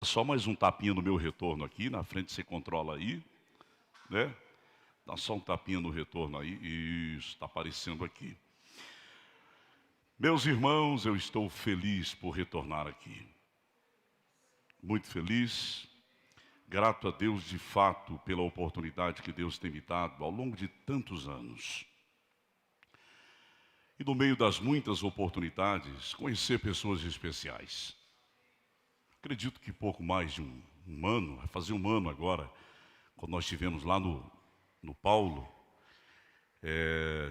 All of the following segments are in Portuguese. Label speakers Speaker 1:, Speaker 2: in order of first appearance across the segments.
Speaker 1: Só mais um tapinha no meu retorno aqui, na frente você controla aí, né? Dá só um tapinha no retorno aí, isso, está aparecendo aqui. Meus irmãos, eu estou feliz por retornar aqui. Muito feliz, grato a Deus de fato pela oportunidade que Deus tem me dado ao longo de tantos anos. E no meio das muitas oportunidades, conhecer pessoas especiais. Acredito que pouco mais de um ano, vai fazer um ano agora, quando nós estivemos lá no Paulo,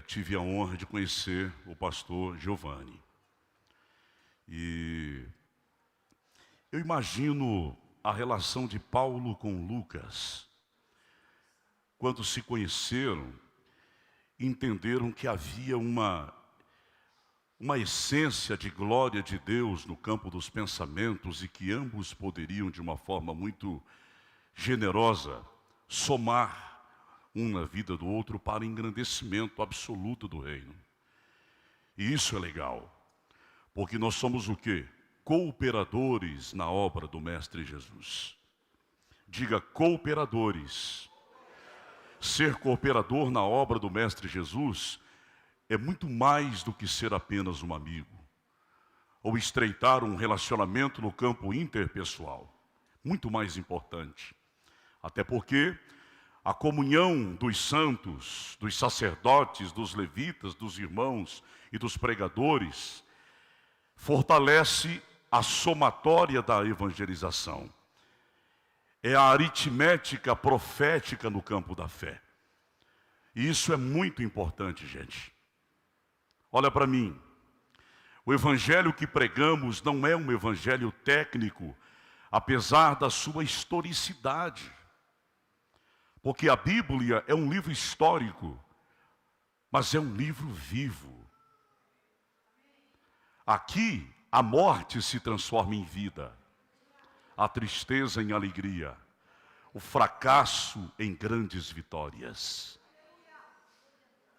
Speaker 1: tive a honra de conhecer o pastor Giovanni. E eu imagino a relação de Paulo com Lucas. Quando se conheceram, entenderam que havia uma essência de glória de Deus no campo dos pensamentos e que ambos poderiam, de uma forma muito generosa, somar um na vida do outro para engrandecimento absoluto do reino. E isso é legal, porque nós somos o quê? Cooperadores na obra do Mestre Jesus. Diga cooperadores. Ser cooperador na obra do Mestre Jesus é muito mais do que ser apenas um amigo, ou estreitar um relacionamento no campo interpessoal. Muito mais importante. Até porque a comunhão dos santos, dos sacerdotes, dos levitas, dos irmãos e dos pregadores fortalece a somatória da evangelização. É a aritmética profética no campo da fé. E isso é muito importante, gente. Olha para mim, o evangelho que pregamos não é um evangelho técnico, apesar da sua historicidade. Porque a Bíblia é um livro histórico, mas é um livro vivo. Aqui, a morte se transforma em vida, a tristeza em alegria, o fracasso em grandes vitórias.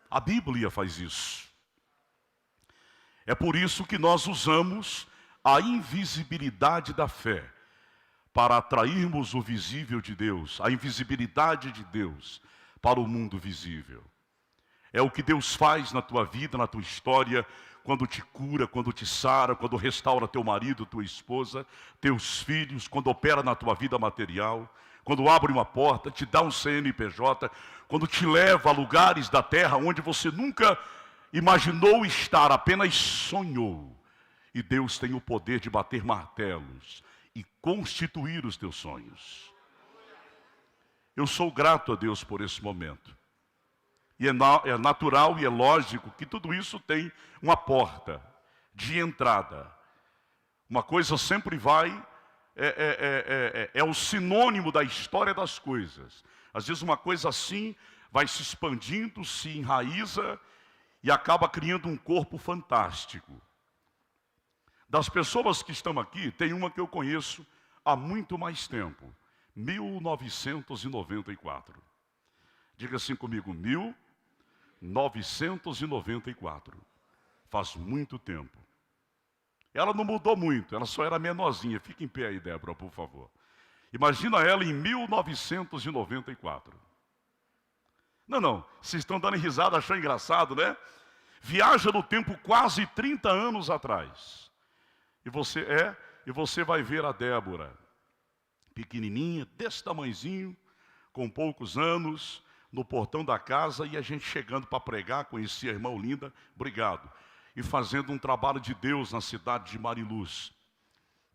Speaker 1: A Bíblia faz isso. É por isso que nós usamos a invisibilidade da fé para atrairmos o visível de Deus, a invisibilidade de Deus para o mundo visível. É o que Deus faz na tua vida, na tua história, quando te cura, quando te sara, quando restaura teu marido, tua esposa, teus filhos, quando opera na tua vida material, quando abre uma porta, te dá um CNPJ, quando te leva a lugares da terra onde você nunca imaginou estar, apenas sonhou. E Deus tem o poder de bater martelos e constituir os teus sonhos. Eu sou grato a Deus por esse momento. E é natural e é lógico que tudo isso tem uma porta de entrada. Uma coisa sempre vai, é o sinônimo da história das coisas. Às vezes uma coisa assim vai se expandindo, se enraiza e acaba criando um corpo fantástico. Das pessoas que estão aqui, tem uma que eu conheço há muito mais tempo. 1994. Diga assim comigo, 1994. Faz muito tempo. Ela não mudou muito, ela só era menorzinha. Fica em pé aí, Débora, por favor. Imagina ela em 1994. Não, vocês estão dando risada, achando engraçado, né? Viaja no tempo quase 30 anos atrás. E você vai ver a Débora, pequenininha, desse tamanhozinho, com poucos anos, no portão da casa, e a gente chegando para pregar, conheci a irmã Olinda, obrigado, e fazendo um trabalho de Deus na cidade de Mariluz,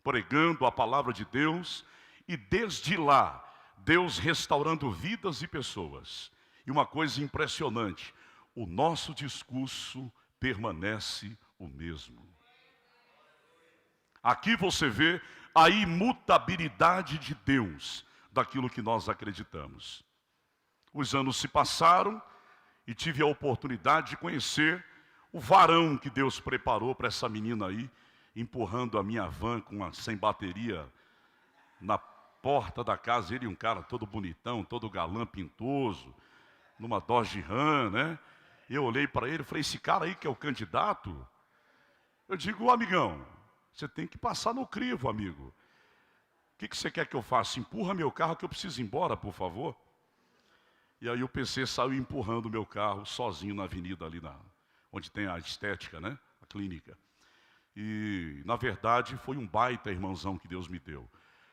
Speaker 1: pregando a palavra de Deus, e desde lá, Deus restaurando vidas e pessoas. E uma coisa impressionante, o nosso discurso permanece o mesmo. Aqui você vê a imutabilidade de Deus, daquilo que nós acreditamos. Os anos se passaram e tive a oportunidade de conhecer o varão que Deus preparou para essa menina aí, empurrando a minha van sem bateria na porta da casa. Ele, um cara todo bonitão, todo galã, pintoso, numa Dodge Ram, né? Eu olhei para ele e falei, esse cara aí que é o candidato? Eu digo, amigão, você tem que passar no crivo, amigo. O que você quer que eu faça? Empurra meu carro que eu preciso ir embora, por favor. E aí o PC saiu empurrando o meu carro sozinho na avenida ali, onde tem a estética, né? A clínica. E, na verdade, foi um baita irmãozão que Deus me deu.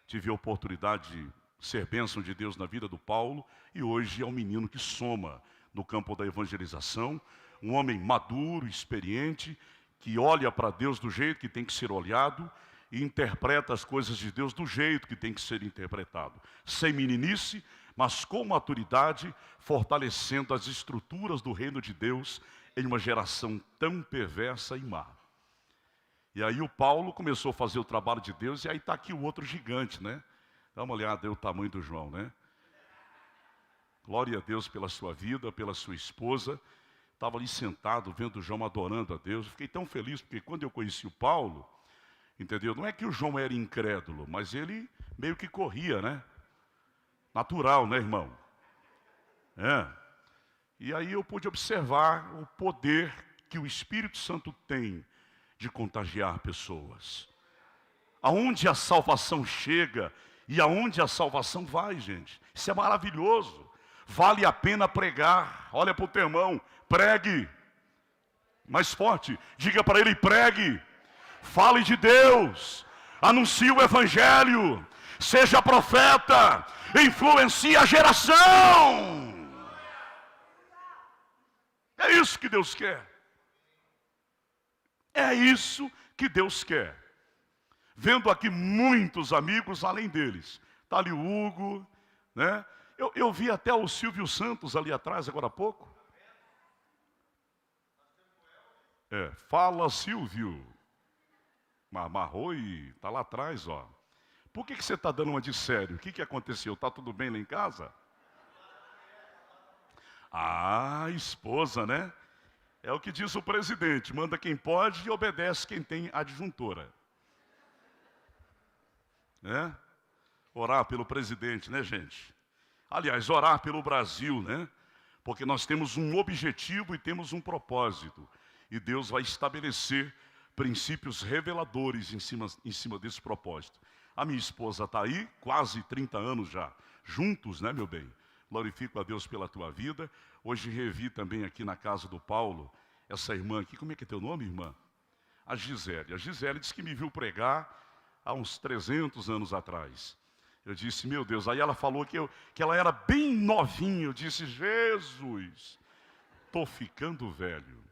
Speaker 1: Tive a oportunidade de ser bênção de Deus na vida do Paulo, e hoje é um menino que soma no campo da evangelização, um homem maduro, experiente, que olha para Deus do jeito que tem que ser olhado e interpreta as coisas de Deus do jeito que tem que ser interpretado. Sem meninice, mas com maturidade, fortalecendo as estruturas do reino de Deus em uma geração tão perversa e má. E aí o Paulo começou a fazer o trabalho de Deus, e aí está aqui o outro gigante, né? Dá uma olhada aí o tamanho do João, né? Glória a Deus pela sua vida, pela sua esposa. Estava ali sentado, vendo o João adorando a Deus. Fiquei tão feliz, porque quando eu conheci o Paulo, entendeu? Não é que o João era incrédulo, mas ele meio que corria, né? Natural, né, irmão? É. E aí eu pude observar o poder que o Espírito Santo tem de contagiar pessoas. Aonde a salvação chega e aonde a salvação vai, gente. Isso é maravilhoso. Vale a pena pregar. Olha para o teu irmão, pregue. Mais forte, diga para ele, pregue. Fale de Deus. Anuncie o Evangelho. Seja profeta. Influencie a geração. É isso que Deus quer. É isso que Deus quer. Vendo aqui muitos amigos além deles. Está ali o Hugo, né? Eu vi até o Silvio Santos ali atrás, agora há pouco. Fala Silvio. Amarrou e está lá atrás, ó. Por que você está dando uma de sério? O que aconteceu? Está tudo bem lá em casa? Ah, esposa, né? É o que diz o presidente, manda quem pode e obedece quem tem adjuntora. Né? Orar pelo presidente, né, gente? Aliás, orar pelo Brasil, né? Porque nós temos um objetivo e temos um propósito. E Deus vai estabelecer princípios reveladores em cima desse propósito. A minha esposa está aí, quase 30 anos já, juntos, né, meu bem? Glorifico a Deus pela tua vida. Hoje revi também aqui na casa do Paulo, essa irmã aqui, como é que é teu nome, irmã? A Gisele. A Gisele disse que me viu pregar há uns 300 anos atrás. Eu disse, meu Deus, aí ela falou que ela era bem novinha. Eu disse, Jesus, estou ficando velho.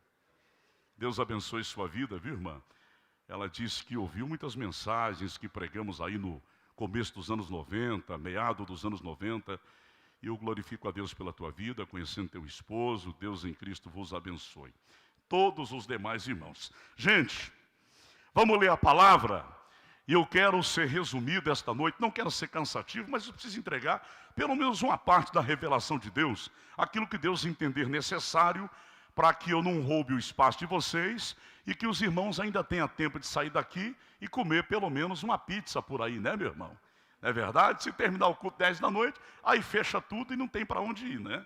Speaker 1: Deus abençoe sua vida, viu, irmã? Ela disse que ouviu muitas mensagens que pregamos aí no começo dos anos 90, meado dos anos 90. E eu glorifico a Deus pela tua vida, conhecendo teu esposo. Deus em Cristo vos abençoe. Todos os demais irmãos. Gente, vamos ler a palavra. E eu quero ser resumido esta noite, não quero ser cansativo, mas eu preciso entregar pelo menos uma parte da revelação de Deus, aquilo que Deus entender necessário, para que eu não roube o espaço de vocês e que os irmãos ainda tenham tempo de sair daqui e comer pelo menos uma pizza por aí, né, meu irmão? Não é verdade? Se terminar o culto 10 da noite, aí fecha tudo e não tem para onde ir, né?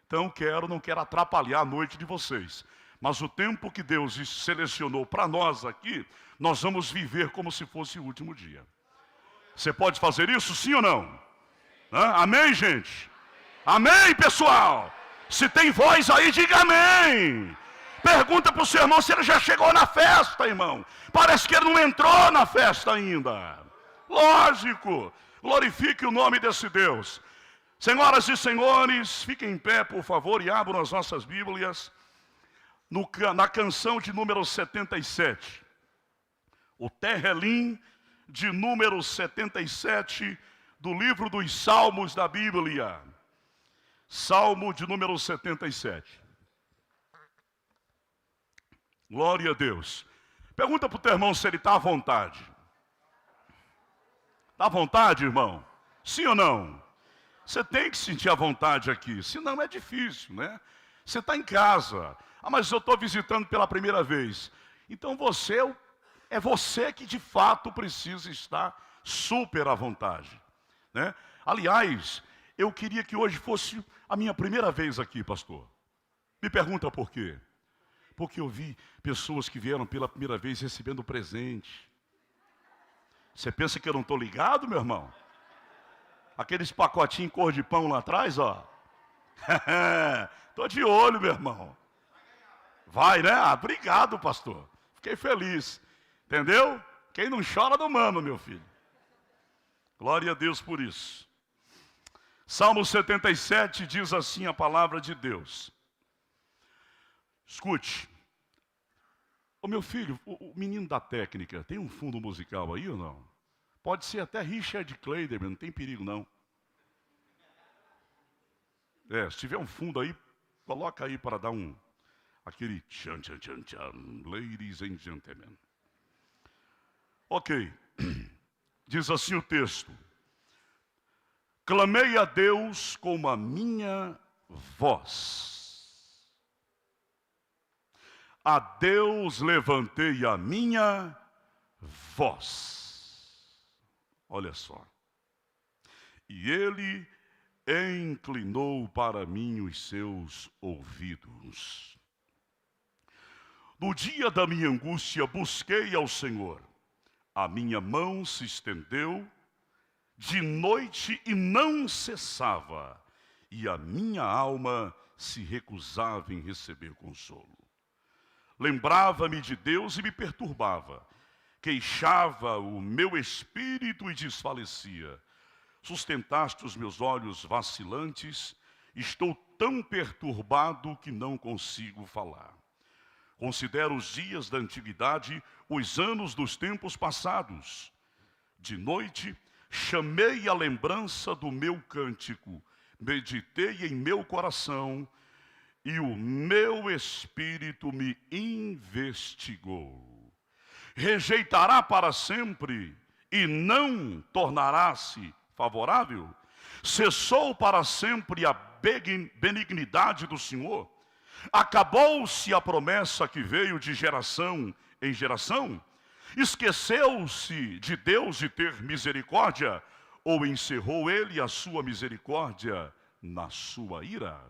Speaker 1: Então não quero atrapalhar a noite de vocês. Mas o tempo que Deus selecionou para nós aqui, nós vamos viver como se fosse o último dia. Você pode fazer isso, sim ou não? Amém, gente? Amém, pessoal? Se tem voz aí, diga amém. Pergunta para o seu irmão se ele já chegou na festa, irmão. Parece que ele não entrou na festa ainda. Lógico. Glorifique o nome desse Deus. Senhoras e senhores, fiquem em pé, por favor, e abram as nossas Bíblias. Na canção de número 77. O Terrelim de número 77 do livro dos Salmos da Bíblia. Salmo de número 77. Glória a Deus. Pergunta para o teu irmão se ele está à vontade. Está à vontade, irmão? Sim ou não? Você tem que sentir a vontade aqui, senão é difícil, né? Você está em casa. Mas eu estou visitando pela primeira vez. Então é você que de fato precisa estar super à vontade, né? Aliás, eu queria que hoje fosse a minha primeira vez aqui, pastor. Me pergunta por quê? Porque eu vi pessoas que vieram pela primeira vez recebendo presente. Você pensa que eu não estou ligado, meu irmão? Aqueles pacotinhos cor de pão lá atrás, ó. Estou de olho, meu irmão. Vai, né? Ah, obrigado, pastor. Fiquei feliz. Entendeu? Quem não chora não mama, meu filho. Glória a Deus por isso. Salmo 77 diz assim a palavra de Deus. Escute. Ô meu filho, o menino da técnica, tem um fundo musical aí ou não? Pode ser até Richard Kleiderman, não tem perigo não. Se tiver um fundo aí, coloca aí para dar aquele tchan, tchan, tchan, tchan, ladies and gentlemen. Ok, diz assim o texto. Clamei a Deus com a minha voz. A Deus levantei a minha voz. Olha só. E Ele inclinou para mim os seus ouvidos. No dia da minha angústia busquei ao Senhor. A minha mão se estendeu de noite e não cessava, e a minha alma se recusava em receber consolo. Lembrava-me de Deus e me perturbava. Queixava o meu espírito e desfalecia. Sustentaste os meus olhos vacilantes. Estou tão perturbado que não consigo falar. Considero os dias da antiguidade, os anos dos tempos passados. De noite, chamei a lembrança do meu cântico. Meditei em meu coração e o meu espírito me investigou. Rejeitará para sempre e não tornará-se favorável? Cessou para sempre a benignidade do Senhor? Acabou-se a promessa que veio de geração em geração? Esqueceu-se de Deus de ter misericórdia? Ou encerrou Ele a sua misericórdia na sua ira?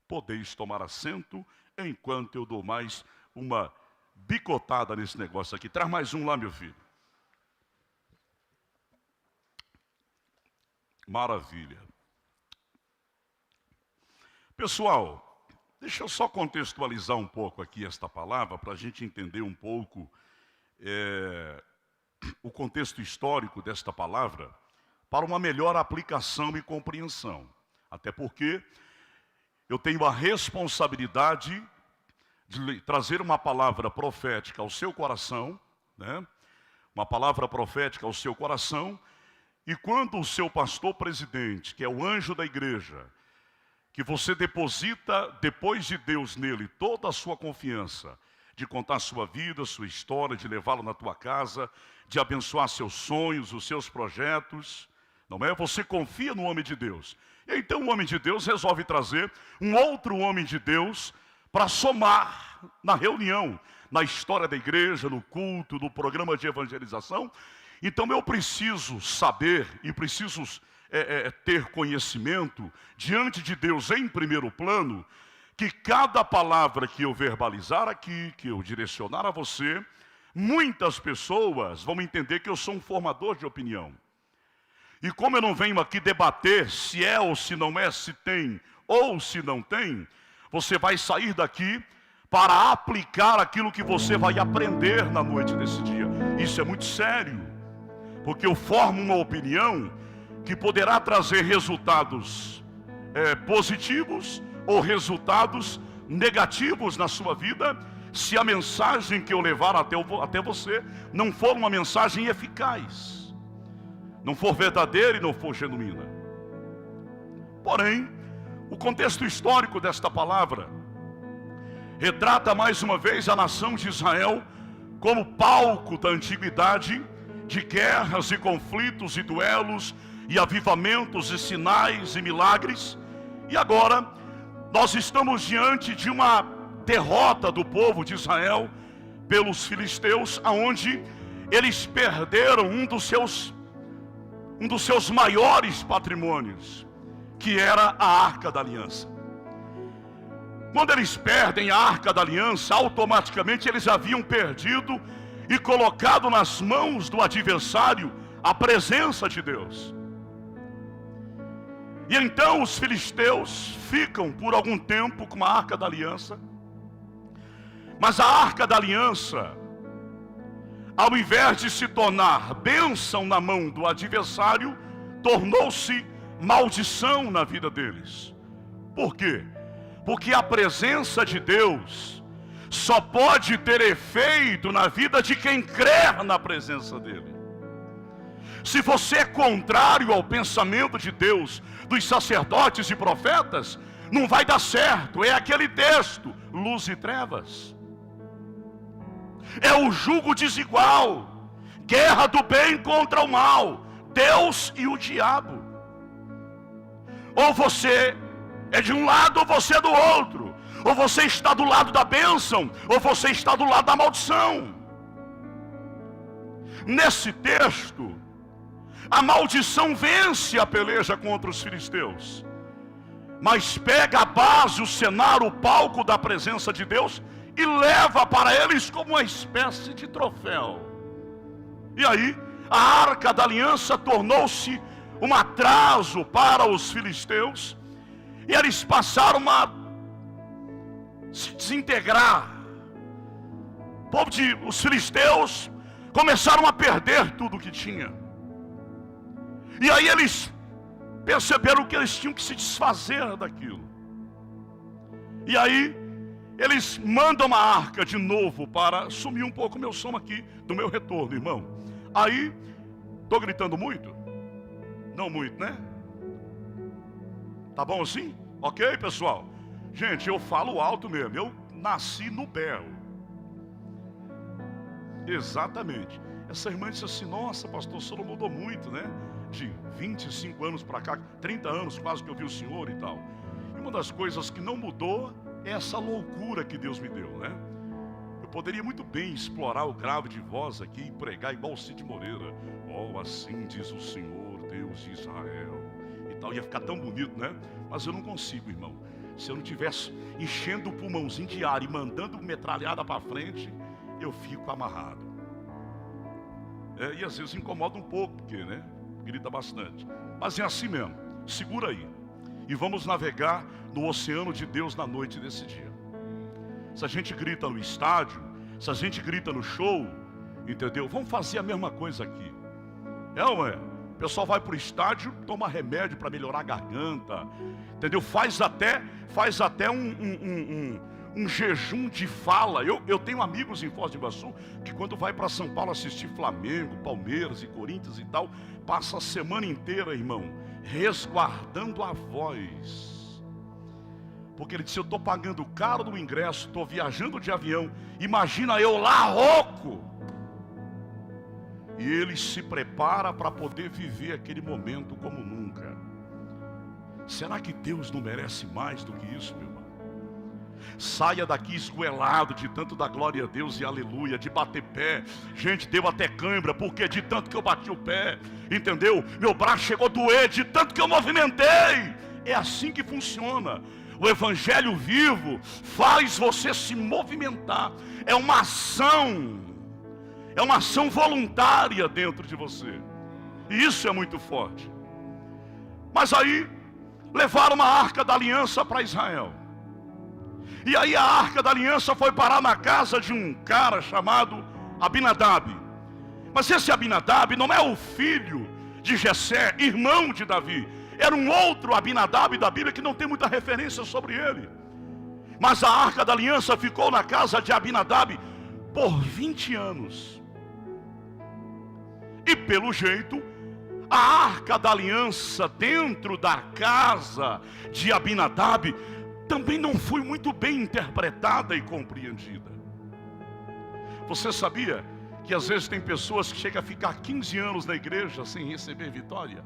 Speaker 1: Podeis tomar assento enquanto eu dou mais uma bicotada nesse negócio aqui. Traz mais um lá, meu filho. Maravilha. Pessoal, deixa eu só contextualizar um pouco aqui esta palavra, para a gente entender um pouco o contexto histórico desta palavra, para uma melhor aplicação e compreensão. Até porque eu tenho a responsabilidade de trazer uma palavra profética ao seu coração, né? Uma palavra profética ao seu coração, e quando o seu pastor presidente, que é o anjo da igreja, que você deposita depois de Deus nele toda a sua confiança, de contar a sua vida, sua história, de levá-lo na tua casa, de abençoar seus sonhos, os seus projetos, não é? Você confia no homem de Deus. E então o homem de Deus resolve trazer um outro homem de Deus para somar na reunião, na história da igreja, no culto, no programa de evangelização. Então eu preciso saber e preciso ter conhecimento diante de Deus em primeiro plano, que cada palavra que eu verbalizar aqui, que eu direcionar a você, muitas pessoas vão entender que eu sou um formador de opinião. E como eu não venho aqui debater se é ou se não é, se tem ou se não tem, você vai sair daqui para aplicar aquilo que você vai aprender na noite desse dia. Isso é muito sério, porque eu formo uma opinião que poderá trazer resultados positivos ou resultados negativos na sua vida, se a mensagem que eu levar até você não for uma mensagem eficaz, não for verdadeira e não for genuína. Porém, o contexto histórico desta palavra retrata mais uma vez a nação de Israel como palco da antiguidade, de guerras e conflitos e duelos e avivamentos e sinais e milagres. E agora nós estamos diante de uma derrota do povo de Israel pelos filisteus, aonde eles perderam um dos seus maiores patrimônios, que era a Arca da Aliança. Quando eles perdem a Arca da Aliança, automaticamente eles haviam perdido e colocado nas mãos do adversário a presença de Deus. E então os filisteus ficam por algum tempo com a Arca da Aliança, mas a Arca da Aliança, ao invés de se tornar bênção na mão do adversário, tornou-se maldição na vida deles. Por quê? Porque a presença de Deus só pode ter efeito na vida de quem crer na presença dele. Se você é contrário ao pensamento de Deus, dos sacerdotes e profetas, não vai dar certo. É aquele texto, luz e trevas. É o jugo desigual, guerra do bem contra o mal, Deus e o diabo. Ou você é de um lado ou você é do outro. Ou você está do lado da bênção, ou você está do lado da maldição. Nesse texto, a maldição vence a peleja contra os filisteus, mas pega a base, o cenário, o palco da presença de Deus e leva para eles como uma espécie de troféu. E aí, a Arca da Aliança tornou-se um atraso para os filisteus, e eles passaram a se desintegrar. Os filisteus começaram a perder tudo o que tinha. E aí eles perceberam que eles tinham que se desfazer daquilo. E aí eles mandam a arca de novo para sumir um pouco o meu som aqui do meu retorno, irmão. Aí, estou gritando muito? Não muito, né? Tá bom assim? Ok, pessoal? Gente, eu falo alto mesmo. Eu nasci no berro. Exatamente. Essa irmã disse assim: nossa, pastor, o senhor mudou muito, né? De 25 anos para cá, 30 anos quase que eu vi o senhor e tal. E uma das coisas que não mudou é essa loucura que Deus me deu, né? Eu poderia muito bem explorar o grave de voz aqui e pregar igual o Cid Moreira. Oh, assim diz o Senhor, Deus de Israel. E tal, ia ficar tão bonito, né? Mas eu não consigo, irmão. Se eu não tivesse enchendo o pulmãozinho de ar e mandando metralhada para frente, eu fico amarrado. E às vezes incomoda um pouco, porque, né? Grita bastante. Mas é assim mesmo. Segura aí. E vamos navegar no oceano de Deus na noite desse dia. Se a gente grita no estádio, se a gente grita no show, entendeu? Vamos fazer a mesma coisa aqui. Não é? O pessoal vai para o estádio, toma remédio para melhorar a garganta, entendeu? Faz até um jejum de fala. Eu tenho amigos em Foz do Iguaçu que quando vai para São Paulo assistir Flamengo, Palmeiras e Corinthians e tal, passa a semana inteira, irmão, resguardando a voz. Porque ele disse: eu estou pagando caro do ingresso, estou viajando de avião, imagina eu lá rouco. E ele se prepara para poder viver aquele momento como nunca. Será que Deus não merece mais do que isso, meu irmão? Saia daqui esgoelado de tanto dar glória a Deus e aleluia, de bater pé. Gente, deu até cãibra, porque de tanto que eu bati o pé, entendeu? Meu braço chegou a doer de tanto que eu movimentei. É assim que funciona. O evangelho vivo faz você se movimentar. É uma ação voluntária dentro de você. E isso é muito forte. Mas aí levaram uma Arca da Aliança para Israel. E aí a Arca da Aliança foi parar na casa de um cara chamado Abinadab. Mas esse Abinadab não é o filho de Jessé, irmão de Davi. Era um outro Abinadab da Bíblia que não tem muita referência sobre ele. Mas a Arca da Aliança ficou na casa de Abinadab por 20 anos. E pelo jeito, a Arca da Aliança dentro da casa de Abinadab também não foi muito bem interpretada e compreendida. Você sabia que às vezes tem pessoas que chegam a ficar 15 anos na igreja sem receber vitória?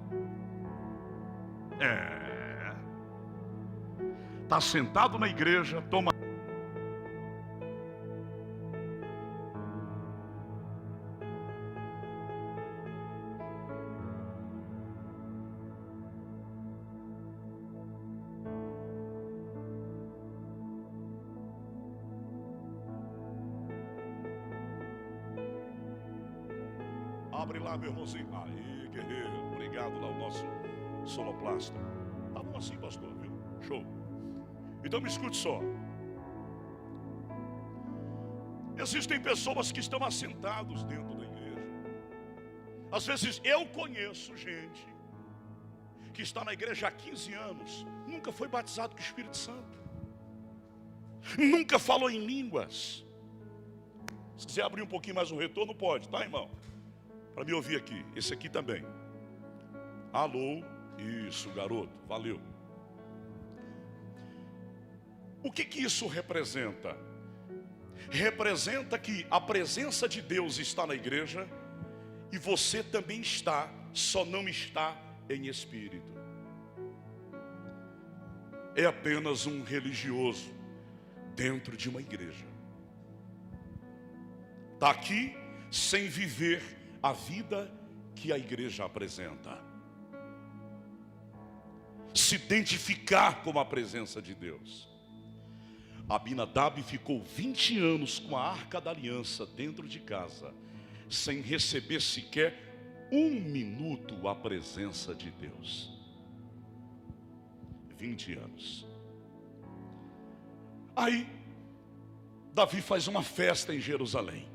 Speaker 1: Está sentado na igreja, toma abre lá, meu irmãozinho. Aí, guerreiro, obrigado lá, o nosso sonoplasta. Tá bom assim, pastor, viu? Show. Então me escute só. Existem pessoas que estão assentados dentro da igreja. Às vezes eu conheço gente que está na igreja há 15 anos, nunca foi batizado com o Espírito Santo, nunca falou em línguas. Se quiser abrir um pouquinho mais o retorno, pode, tá, irmão? Para me ouvir aqui, esse aqui também. Alô, isso, garoto, valeu. O que isso representa? Representa que a presença de Deus está na igreja e você também está, só não está em espírito. É apenas um religioso dentro de uma igreja. Está aqui sem viver a vida que a igreja apresenta. Se identificar com a presença de Deus. Abinadab ficou 20 anos com a arca da aliança dentro de casa, sem receber sequer um minuto a presença de Deus. 20 anos. Aí, Davi faz uma festa em Jerusalém.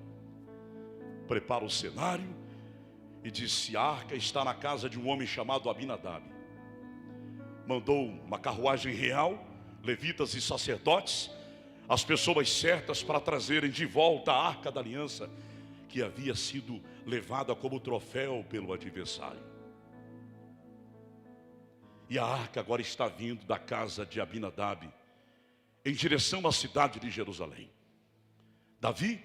Speaker 1: Prepara o cenário e disse: a arca está na casa de um homem chamado Abinadab. Mandou uma carruagem real, levitas e sacerdotes, as pessoas certas para trazerem de volta a arca da aliança, que havia sido levada como troféu pelo adversário. E a arca agora está vindo da casa de Abinadab, em direção à cidade de Jerusalém. Davi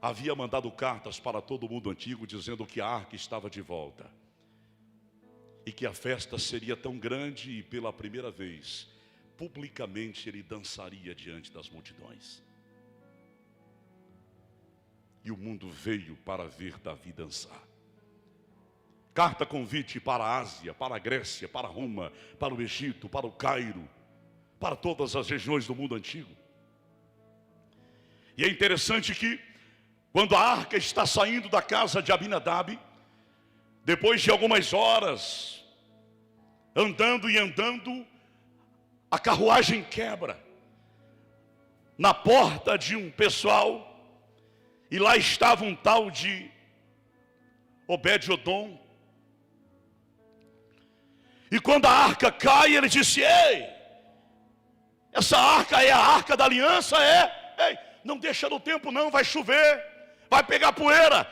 Speaker 1: havia mandado cartas para todo o mundo antigo, dizendo que a arca estava de volta. E que a festa seria tão grande e pela primeira vez, publicamente ele dançaria diante das multidões. E o mundo veio para ver Davi dançar. Carta convite para a Ásia, para a Grécia, para Roma, para o Egito, para o Cairo, para todas as regiões do mundo antigo. E é interessante que, quando a arca está saindo da casa de Abinadab, depois de algumas horas, andando e andando, a carruagem quebra na porta de um pessoal, e lá estava um tal de Obed-Edom. E quando a arca cai, ele disse: ei, essa arca é a arca da aliança? Ei, não deixa no tempo não, vai chover, vai pegar poeira,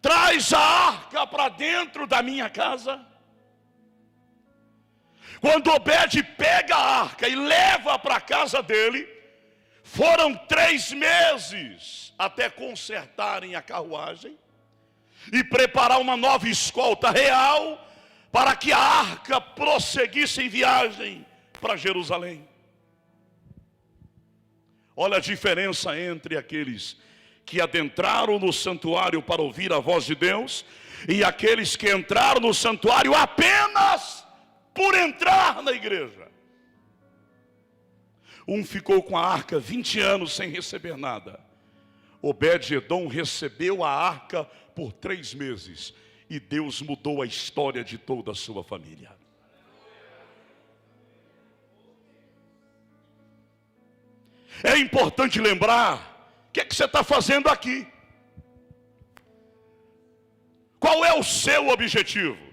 Speaker 1: traz a arca para dentro da minha casa. Quando Obed pega a arca e leva para a casa dele, foram 3 meses até consertarem a carruagem e preparar uma nova escolta real para que a arca prosseguisse em viagem para Jerusalém. Olha a diferença entre aqueles que adentraram no santuário para ouvir a voz de Deus e aqueles que entraram no santuário apenas por entrar na igreja. Um ficou com a arca 20 anos sem receber nada. Obed-Edom recebeu a arca por 3 meses. E Deus mudou a história de toda a sua família. É importante lembrar, o que você está fazendo aqui? Qual é o seu objetivo?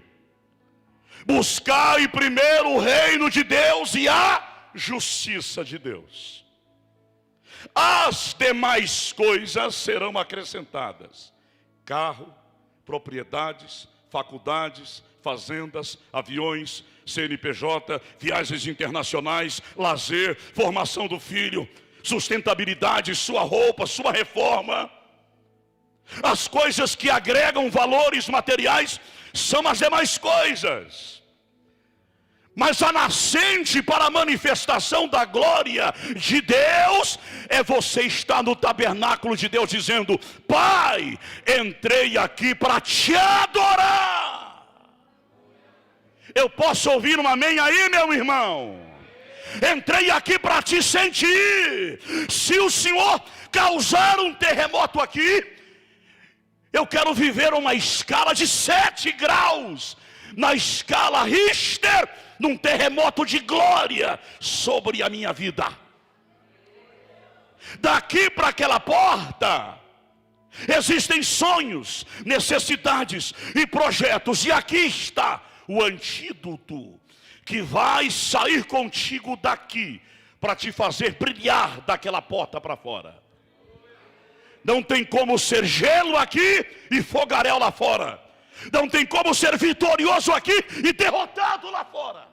Speaker 1: Buscar primeiro o reino de Deus e a justiça de Deus. As demais coisas serão acrescentadas: carro, propriedades, faculdades, fazendas, aviões, CNPJ, viagens internacionais, lazer, formação do filho, sustentabilidade, sua roupa, sua reforma. As coisas que agregam valores materiais são as demais coisas. Mas a nascente para a manifestação da glória de Deus é você estar no tabernáculo de Deus dizendo: Pai, entrei aqui para te adorar. Eu posso ouvir um amém aí, meu irmão? Entrei aqui para te sentir. Se o Senhor causar um terremoto aqui, Eu quero viver uma escala de 7 graus, na escala Richter, num terremoto de glória sobre a minha vida. Daqui para aquela porta, existem sonhos, necessidades e projetos. E aqui está o antídoto que vai sair contigo daqui para te fazer brilhar daquela porta para fora. Não tem como ser gelo aqui e fogaréu lá fora. Não tem como ser vitorioso aqui e derrotado lá fora.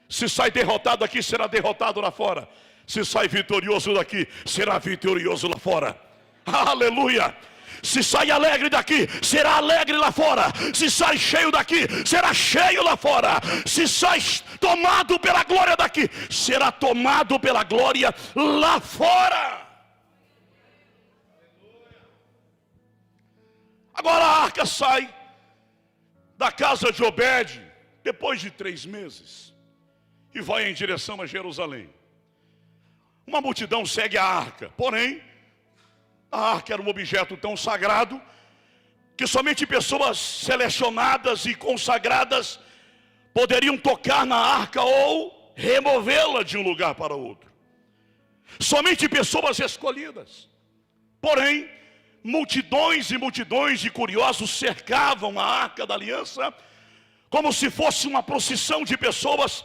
Speaker 1: Se sai derrotado aqui, será derrotado lá fora. Se sai vitorioso daqui, será vitorioso lá fora. Aleluia! Se sai alegre daqui, será alegre lá fora. Se sai cheio daqui, será cheio lá fora. Se sai tomado pela glória daqui, será tomado pela glória lá fora. Agora a arca sai da casa de Obed, depois de 3 meses, e vai em direção a Jerusalém. Uma multidão segue a arca, porém, a arca era um objeto tão sagrado, que somente pessoas selecionadas e consagradas poderiam tocar na arca ou removê-la de um lugar para outro. Somente pessoas escolhidas. Porém, multidões e multidões de curiosos cercavam a arca da aliança, como se fosse uma procissão de pessoas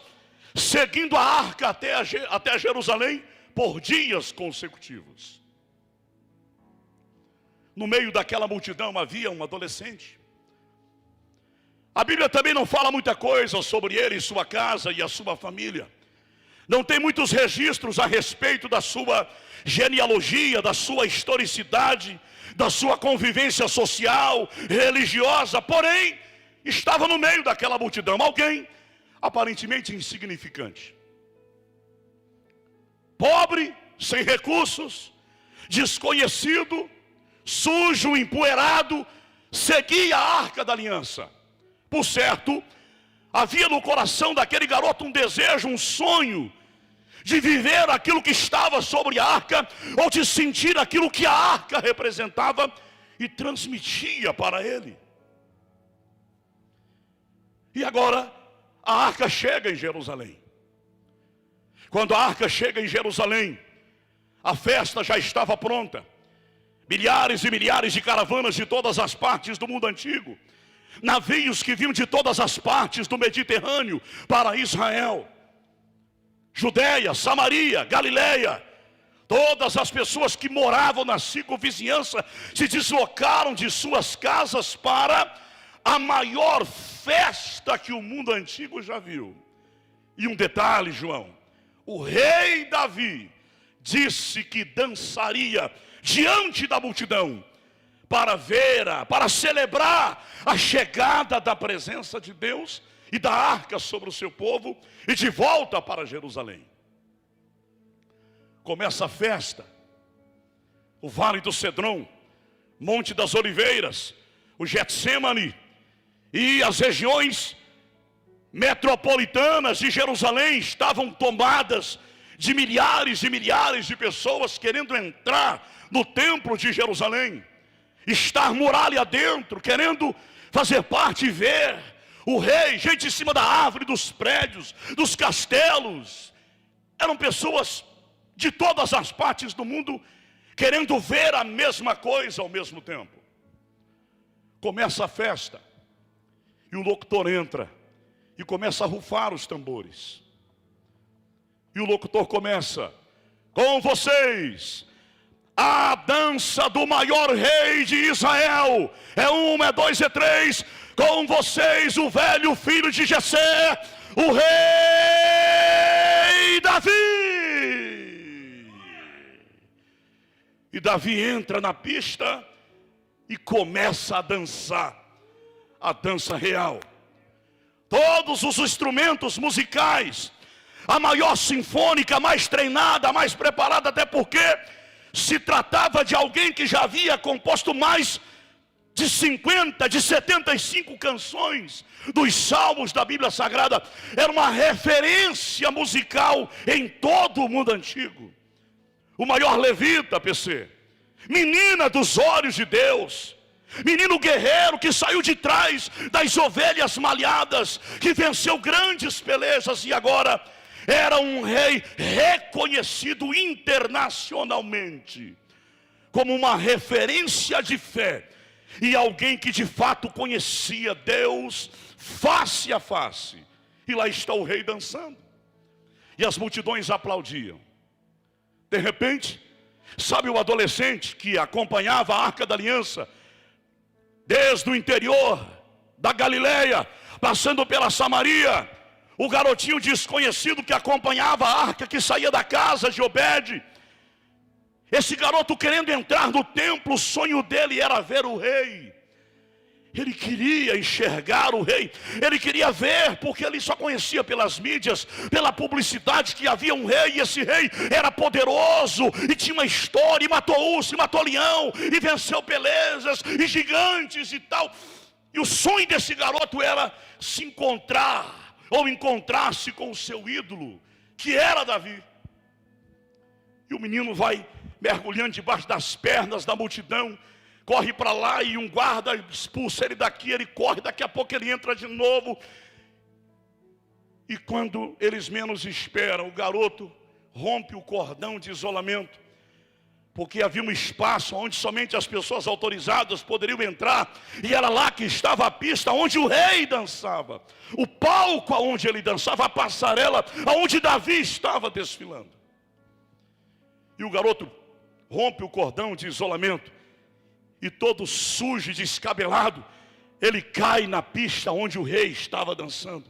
Speaker 1: seguindo a arca até Jerusalém por dias consecutivos. No meio daquela multidão havia um adolescente. A Bíblia também não fala muita coisa sobre ele e sua casa e a sua família. Não tem muitos registros a respeito da sua genealogia, da sua historicidade, da sua convivência social, religiosa. Porém, estava no meio daquela multidão alguém aparentemente insignificante, pobre, sem recursos, desconhecido, sujo, empoeirado, seguia a arca da aliança. Por certo, havia no coração daquele garoto um desejo, um sonho de viver aquilo que estava sobre a arca, ou de sentir aquilo que a arca representava e transmitia para ele. E agora a arca chega em Jerusalém. Quando a arca chega em Jerusalém, a festa já estava pronta. Milhares e milhares de caravanas de todas as partes do mundo antigo, navios que vinham de todas as partes do Mediterrâneo para Israel, Judeia, Samaria, Galileia. Todas as pessoas que moravam na circunvizinhança se deslocaram de suas casas para a maior festa que o mundo antigo já viu. E um detalhe, João: o rei Davi disse que dançaria diante da multidão para celebrar a chegada da presença de Deus e da arca sobre o seu povo e de volta para Jerusalém. Começa a festa. O Vale do Cedron, Monte das Oliveiras, o Getsêmani e as regiões metropolitanas de Jerusalém estavam tomadas de milhares e milhares de pessoas querendo entrar no templo de Jerusalém, estar muralha dentro, querendo fazer parte e ver o rei. Gente em cima da árvore, dos prédios, dos castelos. Eram pessoas de todas as partes do mundo querendo ver a mesma coisa ao mesmo tempo. Começa a festa e o locutor entra e começa a rufar os tambores. E o locutor começa: com vocês, a dança do maior rei de Israel. É 1, é 2, é 3. Com vocês, o velho filho de Jessé, o rei Davi. E Davi entra na pista e começa a dançar a dança real. Todos os instrumentos musicais, a maior sinfônica, a mais treinada, a mais preparada, até porque se tratava de alguém que já havia composto mais de 50, de 75 canções dos salmos da Bíblia Sagrada. Era uma referência musical em todo o mundo antigo. O maior levita, PC, menina dos olhos de Deus, menino guerreiro que saiu de trás das ovelhas malhadas, que venceu grandes pelejas e agora era um rei reconhecido internacionalmente como uma referência de fé e alguém que de fato conhecia Deus face a face. E lá está o rei dançando, e as multidões aplaudiam. De repente, sabe o adolescente que acompanhava a Arca da Aliança desde o interior da Galileia, passando pela Samaria, o garotinho desconhecido que acompanhava a arca, que saía da casa de Obed, esse garoto querendo entrar no templo, o sonho dele era ver o rei. Ele queria enxergar o rei, ele queria ver, porque ele só conhecia pelas mídias, pela publicidade, que havia um rei, e esse rei era poderoso, e tinha uma história, e matou urso, e matou leão, e venceu pelejas, e gigantes e tal. E o sonho desse garoto era se encontrar, ou encontrar-se com o seu ídolo, que era Davi. E o menino vai mergulhando debaixo das pernas da multidão, corre para lá e um guarda expulsa ele daqui, ele corre, daqui a pouco ele entra de novo. E quando eles menos esperam, o garoto rompe o cordão de isolamento, porque havia um espaço onde somente as pessoas autorizadas poderiam entrar, e era lá que estava a pista onde o rei dançava, o palco onde ele dançava, a passarela onde Davi estava desfilando. E o garoto rompe o cordão de isolamento, e todo sujo e descabelado, ele cai na pista onde o rei estava dançando.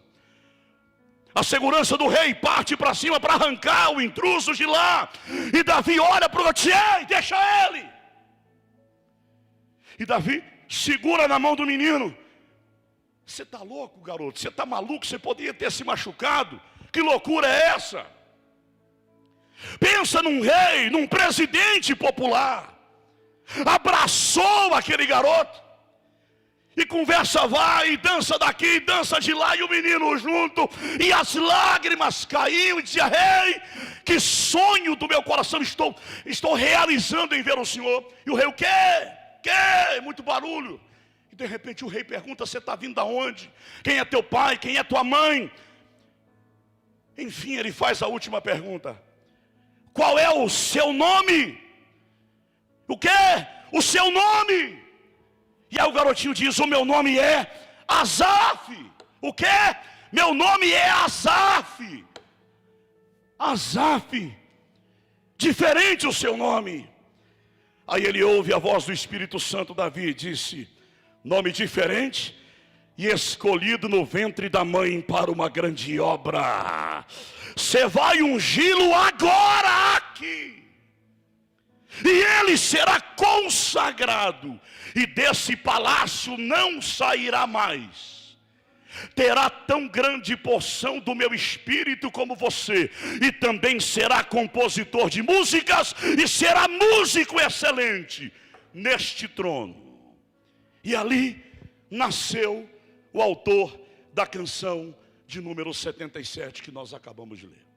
Speaker 1: A segurança do rei parte para cima para arrancar o intruso de lá. E Davi olha para o garoto: ei, deixa ele. E Davi segura na mão do menino. Você está louco, garoto? Você está maluco? Você poderia ter se machucado. Que loucura é essa? Pensa num rei, num presidente popular. Abraçou aquele garoto, e conversa vai, e dança daqui, e dança de lá, e o menino junto, e as lágrimas caíam, e dizia: rei, que sonho do meu coração estou realizando em ver o Senhor. E o rei: o quê? Muito barulho. E de repente o rei pergunta: você está vindo de onde? Quem é teu pai? Quem é tua mãe? Enfim, ele faz a última pergunta: qual é o seu nome? O quê? O seu nome? E aí o garotinho diz: o meu nome é Asaf. O quê? Meu nome é Asaf. Asaf. Diferente o seu nome. Aí ele ouve a voz do Espírito Santo. Davi disse: nome diferente e escolhido no ventre da mãe para uma grande obra. Você vai ungí-lo agora aqui. E ele será consagrado, e desse palácio não sairá mais. Terá tão grande porção do meu espírito como você, e também será compositor de músicas, e será músico excelente neste trono. E ali nasceu o autor da canção de número 77 que nós acabamos de ler.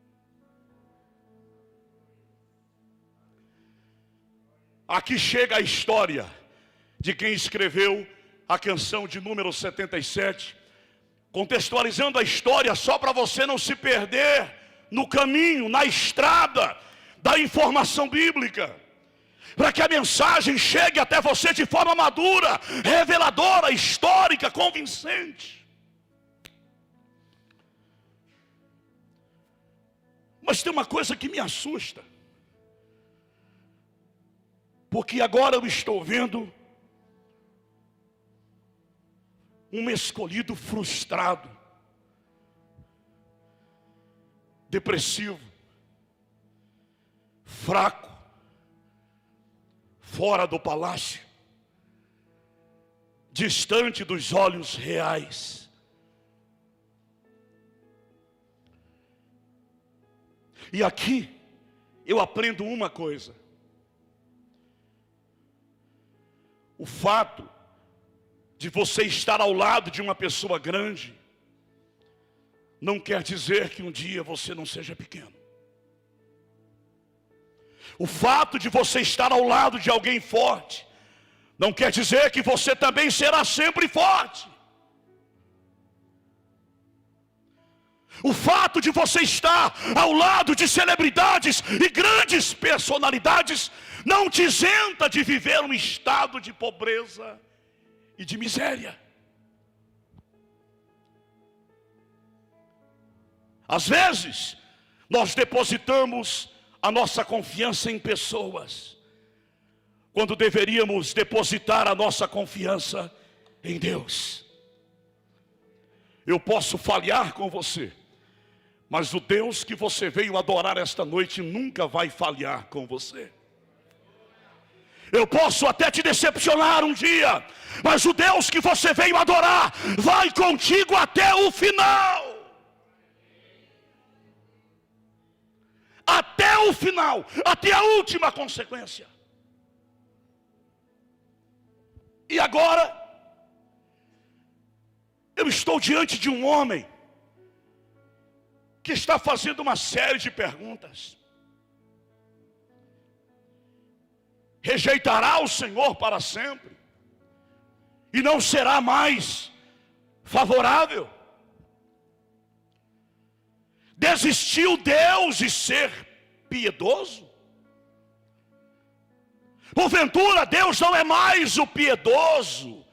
Speaker 1: Aqui chega a história de quem escreveu a canção de número 77, contextualizando a história só para você não se perder no caminho, na estrada da informação bíblica, para que a mensagem chegue até você de forma madura, reveladora, histórica, convincente. Mas tem uma coisa que me assusta, porque agora eu estou vendo um escolhido frustrado, depressivo, fraco, fora do palácio, distante dos olhos reais. E aqui eu aprendo uma coisa: o fato de você estar ao lado de uma pessoa grande não quer dizer que um dia você não seja pequeno. O fato de você estar ao lado de alguém forte não quer dizer que você também será sempre forte. O fato de você estar ao lado de celebridades e grandes personalidades não te isenta de viver um estado de pobreza e de miséria. Às vezes, nós depositamos a nossa confiança em pessoas, quando deveríamos depositar a nossa confiança em Deus. Eu posso falhar com você, mas o Deus que você veio adorar esta noite nunca vai falhar com você. Eu posso até te decepcionar um dia, mas o Deus que você veio adorar vai contigo até o final. Até o final, até a última consequência. E agora, eu estou diante de um homem que está fazendo uma série de perguntas. Rejeitará o Senhor para sempre e não será mais favorável? Desistiu Deus de ser piedoso? Porventura Deus não é mais o piedoso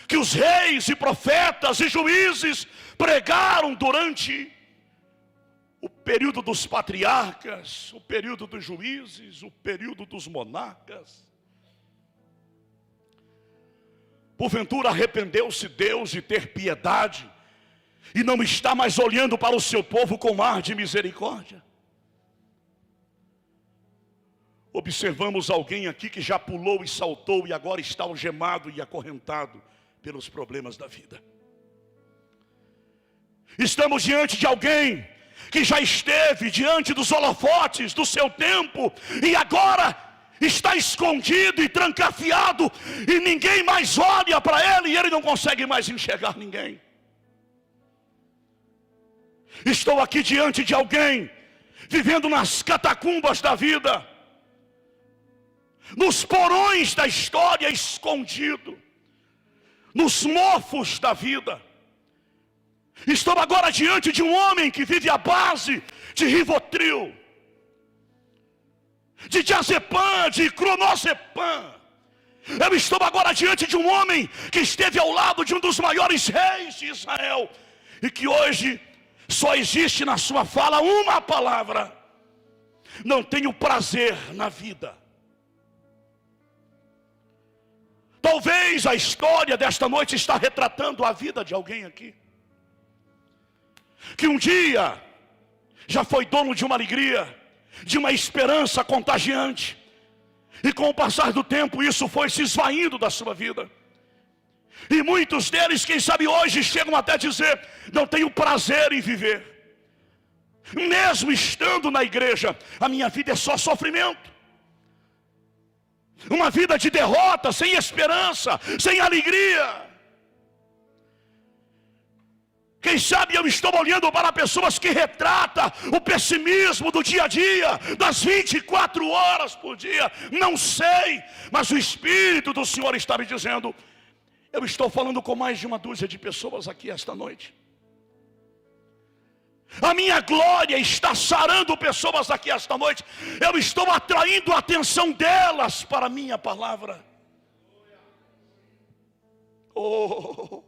Speaker 1: que os reis e profetas e juízes pregaram durante o período dos patriarcas, o período dos juízes, o período dos monarcas? Porventura arrependeu-se Deus de ter piedade e não está mais olhando para o seu povo com ar de misericórdia? Observamos alguém aqui que já pulou e saltou e agora está algemado e acorrentado pelos problemas da vida. Estamos diante de alguém que já esteve diante dos holofotes do seu tempo e agora está escondido e trancafiado e ninguém mais olha para ele e ele não consegue mais enxergar ninguém. Estou aqui diante de alguém vivendo nas catacumbas da vida, nos porões da história, escondido, nos mofos da vida. Estou agora diante de um homem que vive à base de Rivotril, de diazepam, de clonazepam. Eu estou agora diante de um homem que esteve ao lado de um dos maiores reis de Israel e que hoje só existe na sua fala uma palavra: não tenho prazer na vida. Talvez a história desta noite está retratando a vida de alguém aqui, que um dia já foi dono de uma alegria, de uma esperança contagiante, e com o passar do tempo isso foi se esvaindo da sua vida. E muitos deles, quem sabe hoje, chegam até a dizer: não tenho prazer em viver. Mesmo estando na igreja, a minha vida é só sofrimento. Uma vida de derrota, sem esperança, sem alegria. Quem sabe eu estou olhando para pessoas que retratam o pessimismo do dia a dia, das 24 horas por dia. Não sei, mas o Espírito do Senhor está me dizendo. Eu estou falando com mais de uma dúzia de pessoas aqui esta noite. A minha glória está sarando pessoas aqui esta noite. Eu estou atraindo a atenção delas para a minha palavra. Oh,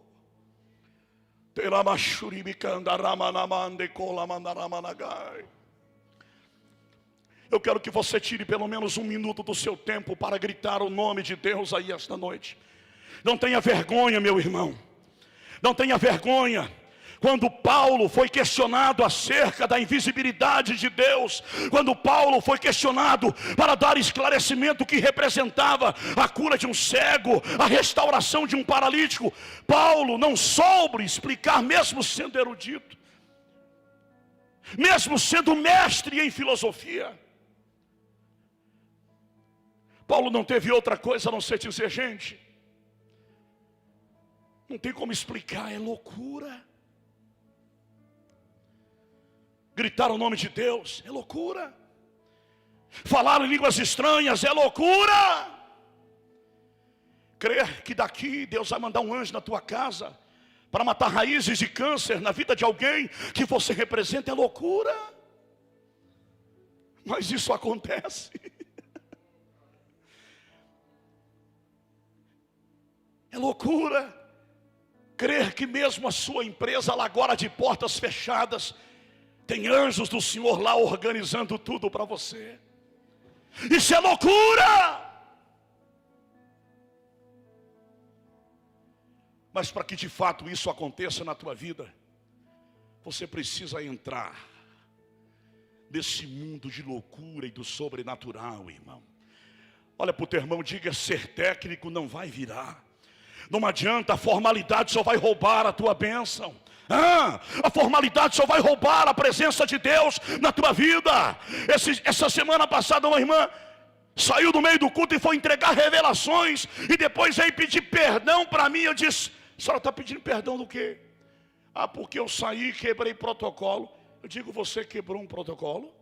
Speaker 1: eu quero que você tire pelo menos um minuto do seu tempo para gritar o nome de Deus aí esta noite. Não tenha vergonha, meu irmão. Não tenha vergonha. Quando Paulo foi questionado acerca da invisibilidade de Deus, quando Paulo foi questionado para dar esclarecimento que representava a cura de um cego, a restauração de um paralítico, Paulo não soube explicar, mesmo sendo erudito, mesmo sendo mestre em filosofia. Paulo não teve outra coisa a não ser dizer: gente, não tem como explicar, é loucura. Gritar o nome de Deus é loucura. Falar em línguas estranhas é loucura. Crer que daqui Deus vai mandar um anjo na tua casa para matar raízes de câncer na vida de alguém que você representa é loucura. Mas isso acontece. É loucura crer que mesmo a sua empresa lá agora de portas fechadas tem anjos do Senhor lá organizando tudo para você. Isso é loucura. Mas para que de fato isso aconteça na tua vida, você precisa entrar nesse mundo de loucura e do sobrenatural, irmão. Olha para o teu irmão, diga: ser técnico não vai virar. Não adianta, a formalidade só vai roubar a tua bênção. A formalidade só vai roubar a presença de Deus na tua vida. Essa semana passada uma irmã saiu do meio do culto e foi entregar revelações, e depois veio pedir perdão para mim. Eu disse: a senhora está pedindo perdão do quê? Porque eu saí e quebrei protocolo. Eu digo: você quebrou um protocolo?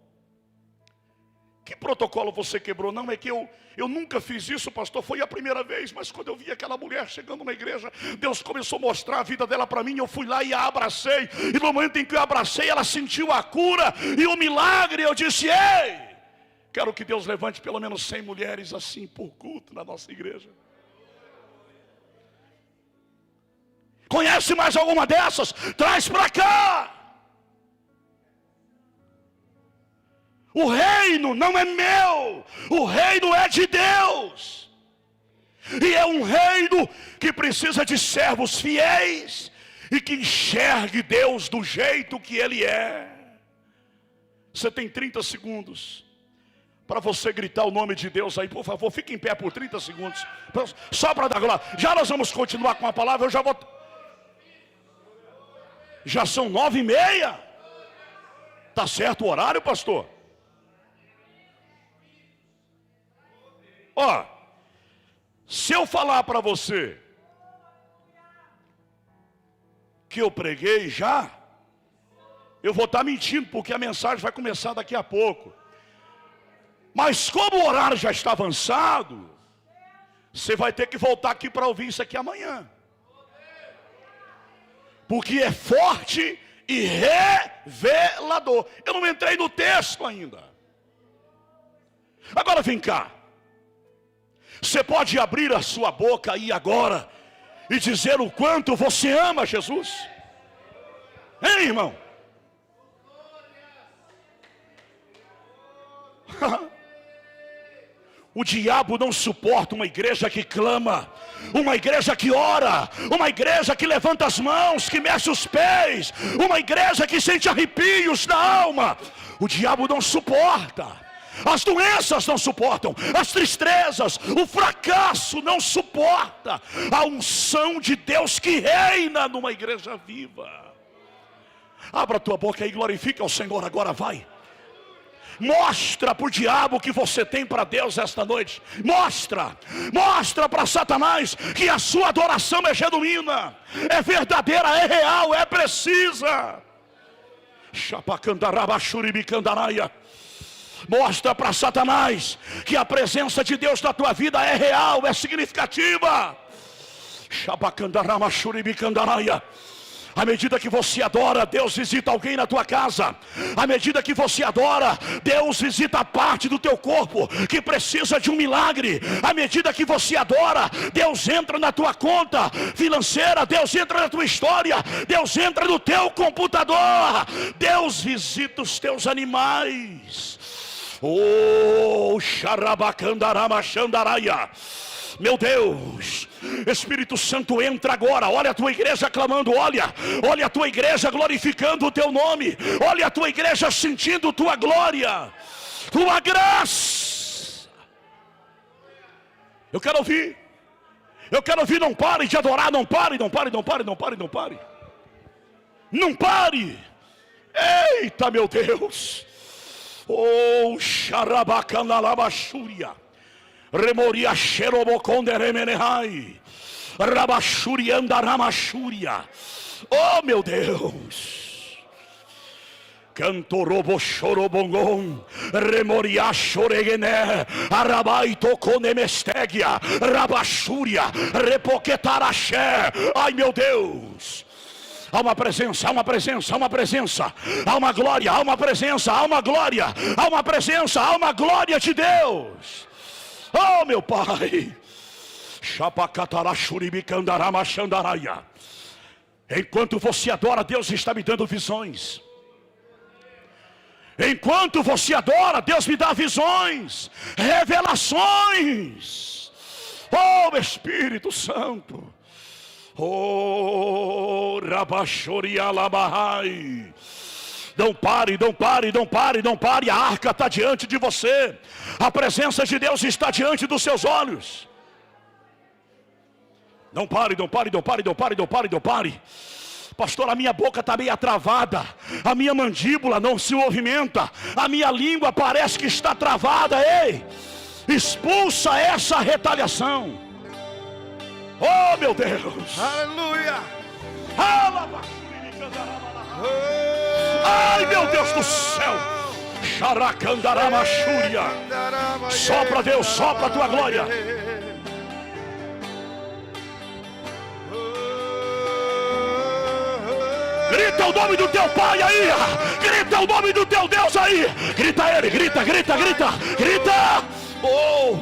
Speaker 1: Que protocolo você quebrou? Não, é que eu nunca fiz isso, pastor, foi a primeira vez. Mas quando eu vi aquela mulher chegando na igreja, Deus começou a mostrar a vida dela para mim. Eu fui lá e a abracei, e no momento em que eu abracei, ela sentiu a cura e o milagre. Eu disse: ei, quero que Deus levante pelo menos 100 mulheres assim por culto na nossa igreja. Conhece mais alguma dessas? Traz para cá. O reino não é meu, o reino é de Deus. E é um reino que precisa de servos fiéis e que enxergue Deus do jeito que Ele é. Você tem 30 segundos para você gritar o nome de Deus aí, por favor, fique em pé por 30 segundos. Só para dar glória. Já nós vamos continuar com a palavra, eu já vou... Já são 9h30. Tá certo o horário, pastor? Ó, se eu falar para você que eu preguei já, eu vou estar mentindo, porque a mensagem vai começar daqui a pouco. Mas como o horário já está avançado, você vai ter que voltar aqui para ouvir isso aqui amanhã. Porque é forte e revelador. Eu não entrei no texto ainda. Agora vem cá. Você pode abrir a sua boca aí agora e dizer o quanto você ama Jesus? Hein, irmão? O diabo não suporta uma igreja que clama, uma igreja que ora, uma igreja que levanta as mãos, que mexe os pés, uma igreja que sente arrepios na alma. O diabo não suporta. As doenças não suportam, as tristezas, o fracasso não suporta a unção de Deus que reina numa igreja viva. Abra a tua boca e glorifica ao Senhor agora, vai. Mostra para o diabo que você tem para Deus esta noite. Mostra para Satanás que a sua adoração é genuína, é verdadeira, é real, é precisa. Chapacandarabaxuribicandaraia. Mostra para Satanás que a presença de Deus na tua vida é real, é significativa. Chapacandarabaxuribicandaraia. À medida que você adora, Deus visita alguém na tua casa. À medida que você adora, Deus visita a parte do teu corpo que precisa de um milagre. À medida que você adora, Deus entra na tua conta financeira, Deus entra na tua história, Deus entra no teu computador, Deus visita os teus animais. Oh, xarabacandaramachandaraia. Meu Deus, Espírito Santo, entra agora. Olha a tua igreja clamando, olha a tua igreja glorificando o teu nome, olha a tua igreja sentindo tua glória, tua graça. Eu quero ouvir, não pare de adorar, não pare. Não pare. Eita, meu Deus. Oh, xarabacanalabachúria. Remoria xeroboconderemenehai. Rabachuriandaramachúria. Oh, meu Deus. Cantorobo chorobongom, remoria choregené, arabai toconemestegia, rabachúria, repoquetaraxé. Ai meu Deus! Há uma presença, há uma presença, há uma presença, há uma glória, há uma presença, há uma glória, há uma presença, há uma glória de Deus. Oh meu Pai! Chapacatarachuribicandaramachandaraia. Enquanto você adora, Deus está me dando visões. Enquanto você adora, Deus me dá visões, revelações. Oh Espírito Santo. Oh Rabachorialabahai. Não pare, não pare, não pare, não pare. A arca está diante de você. A presença de Deus está diante dos seus olhos. Não pare, não pare, não pare, não pare, não pare, não pare. Pastor, a minha boca está meio travada, a minha mandíbula não se movimenta, a minha língua parece que está travada. Ei, expulsa essa retaliação. Oh meu Deus, aleluia. Ai meu Deus do céu. Xaracandaramachúria. Sopra Deus, sopra a tua glória. Grita o nome do teu Pai aí. Grita o nome do teu Deus aí. Grita ele, grita, grita, grita, grita. Oh.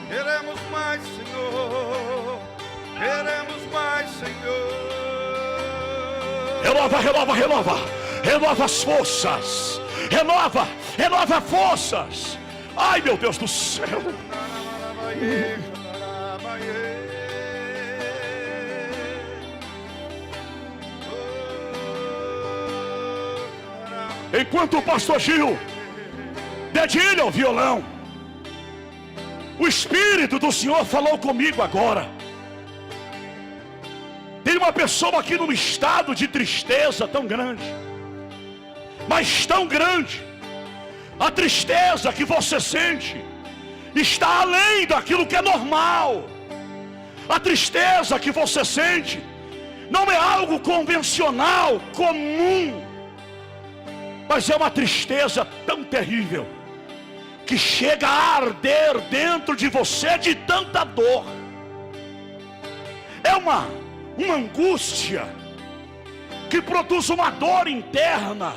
Speaker 2: Queremos mais, Senhor. Queremos mais, Senhor.
Speaker 1: Renova, renova, renova. Renova as forças. Renova, renova forças. Ai meu Deus do céu. Enquanto o pastor Gil dedilha o violão, o Espírito do Senhor falou comigo agora. Tem uma pessoa aqui num estado de tristeza tão grande, mas tão grande. A tristeza que você sente está além daquilo que é normal. A tristeza que você sente não é algo convencional, comum, mas é uma tristeza tão terrível que chega a arder dentro de você de tanta dor. É uma angústia que produz uma dor interna.